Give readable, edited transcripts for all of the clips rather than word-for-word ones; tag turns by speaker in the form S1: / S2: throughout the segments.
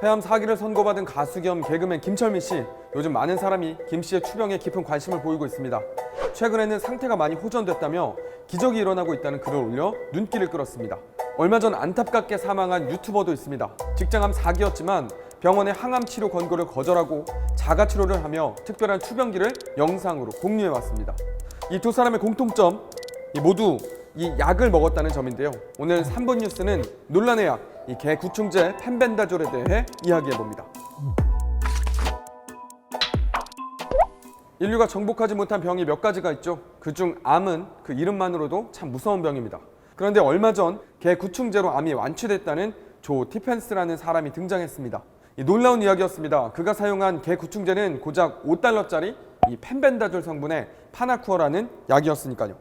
S1: 폐암 4기를 선고받은 가수 겸 개그맨 김철민 씨. 요즘 많은 사람이 김 씨의 추병에 깊은 관심을 보이고 있습니다. 최근에는 상태가 많이 호전됐다며 기적이 일어나고 있다는 글을 올려 눈길을 끌었습니다. 얼마 전 안타깝게 사망한 유튜버도 있습니다. 직장암 4기였지만 병원의 항암 치료 권고를 거절하고 자가 치료를 하며 특별한 추병기를 영상으로 공유해왔습니다. 이 두 사람의 공통점, 모두 이 약을 먹었다는 점인데요. 오늘 3분 뉴스는 논란의 약, 이 개구충제 펜벤다졸에 대해 이야기해봅니다. 인류가 정복하지 못한 병이 몇 가지가 있죠. 그중 암은 그 이름만으로도 참 무서운 병입니다. 그런데 얼마 전 개구충제로 암이 완치됐다는 조 티펜스라는 사람이 등장했습니다. 이 놀라운 이야기였습니다. 그가 사용한 개구충제는 고작 $5짜리 이 펜벤다졸 성분의 파나쿠어라는 약이었으니까요.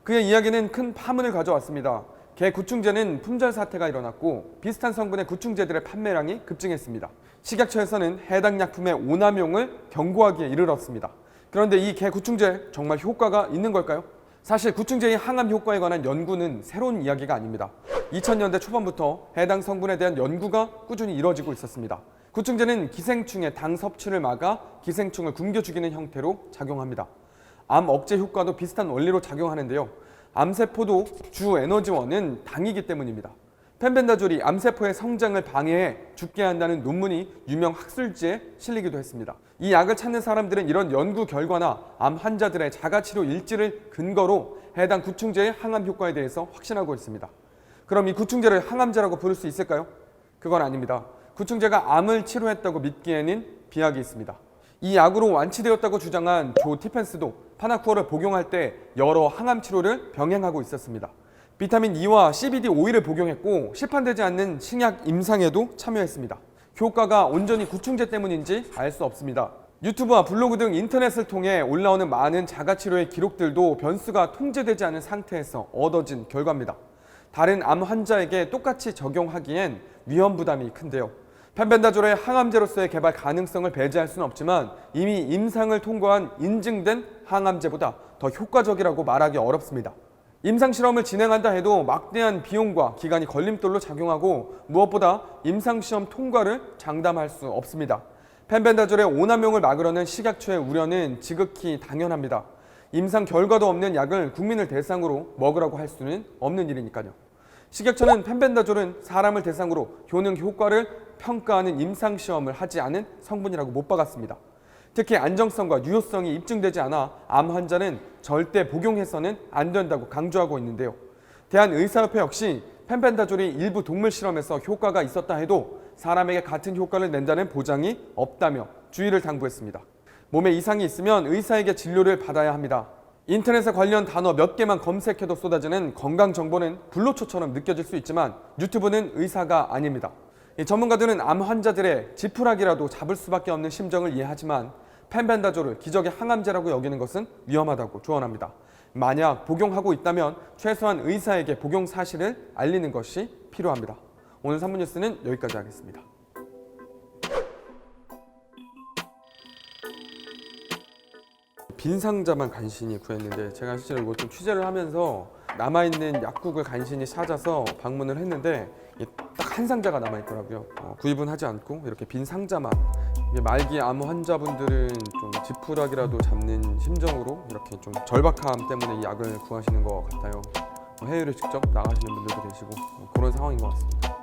S1: 그의 이야기는 큰 파문을 가져왔습니다. 개구충제는 품절 사태가 일어났고 비슷한 성분의 구충제들의 판매량이 급증했습니다. 식약처에서는 해당 약품의 오남용을 경고하기에 이르렀습니다. 그런데 이 개구충제 정말 효과가 있는 걸까요? 사실 구충제의 항암 효과에 관한 연구는 새로운 이야기가 아닙니다. 2000년대 초반부터 해당 성분에 대한 연구가 꾸준히 이뤄지고 있었습니다. 구충제는 기생충의 당 섭취를 막아 기생충을 굶겨 죽이는 형태로 작용합니다. 암 억제 효과도 비슷한 원리로 작용하는데요. 암세포도 주 에너지원은 당이기 때문입니다. 펜벤다졸이 암세포의 성장을 방해해 죽게 한다는 논문이 유명 학술지에 실리기도 했습니다. 이 약을 찾는 사람들은 이런 연구 결과나 암 환자들의 자가치료 일지를 근거로 해당 구충제의 항암 효과에 대해서 확신하고 있습니다. 그럼 이 구충제를 항암제라고 부를 수 있을까요? 그건 아닙니다. 구충제가 암을 치료했다고 믿기에는 비약이 있습니다. 이 약으로 완치되었다고 주장한 조 티펜스도 파나쿠어를 복용할 때 여러 항암 치료를 병행하고 있었습니다. 비타민 E와 CBD 오일을 복용했고 시판되지 않는 신약 임상에도 참여했습니다. 효과가 온전히 구충제 때문인지 알 수 없습니다. 유튜브와 블로그 등 인터넷을 통해 올라오는 많은 자가치료의 기록들도 변수가 통제되지 않은 상태에서 얻어진 결과입니다. 다른 암 환자에게 똑같이 적용하기엔 위험 부담이 큰데요. 펜벤다졸의 항암제로서의 개발 가능성을 배제할 수는 없지만 이미 임상을 통과한 인증된 항암제보다 더 효과적이라고 말하기 어렵습니다. 임상실험을 진행한다 해도 막대한 비용과 기간이 걸림돌로 작용하고 무엇보다 임상시험 통과를 장담할 수 없습니다. 펜벤다졸의 오남용을 막으려는 식약처의 우려는 지극히 당연합니다. 임상 결과도 없는 약을 국민을 대상으로 먹으라고 할 수는 없는 일이니까요. 식약처는 펜벤다졸은 사람을 대상으로 효능 효과를 평가하는 임상시험을 하지 않은 성분이라고 못 박았습니다. 특히 안정성과 유효성이 입증되지 않아 암 환자는 절대 복용해서는 안 된다고 강조하고 있는데요. 대한의사협회 역시 펜벤다졸이 일부 동물 실험에서 효과가 있었다 해도 사람에게 같은 효과를 낸다는 보장이 없다며 주의를 당부했습니다. 몸에 이상이 있으면 의사에게 진료를 받아야 합니다. 인터넷에 관련 단어 몇 개만 검색해도 쏟아지는 건강 정보는 불로초처럼 느껴질 수 있지만 유튜브는 의사가 아닙니다. 전문가들은 암 환자들의 지푸라기라도 잡을 수밖에 없는 심정을 이해하지만 펜벤다졸을 기적의 항암제라고 여기는 것은 위험하다고 조언합니다. 만약 복용하고 있다면 최소한 의사에게 복용 사실을 알리는 것이 필요합니다. 오늘 3분 뉴스는 여기까지 하겠습니다. 빈 상자만 간신히 구했는데 제가 실제로 이거 좀 취재를 하면서 남아있는 약국을 간신히 찾아서 방문을 했는데 딱 한 상자가 남아있더라고요. 구입은 하지 않고 이렇게 빈 상자만. 말기 암 환자분들은 좀 지푸라기라도 잡는 심정으로 이렇게 좀 절박함 때문에 이 약을 구하시는 것 같아요. 해외를 직접 나가시는 분들도 계시고 그런 상황인 것 같습니다.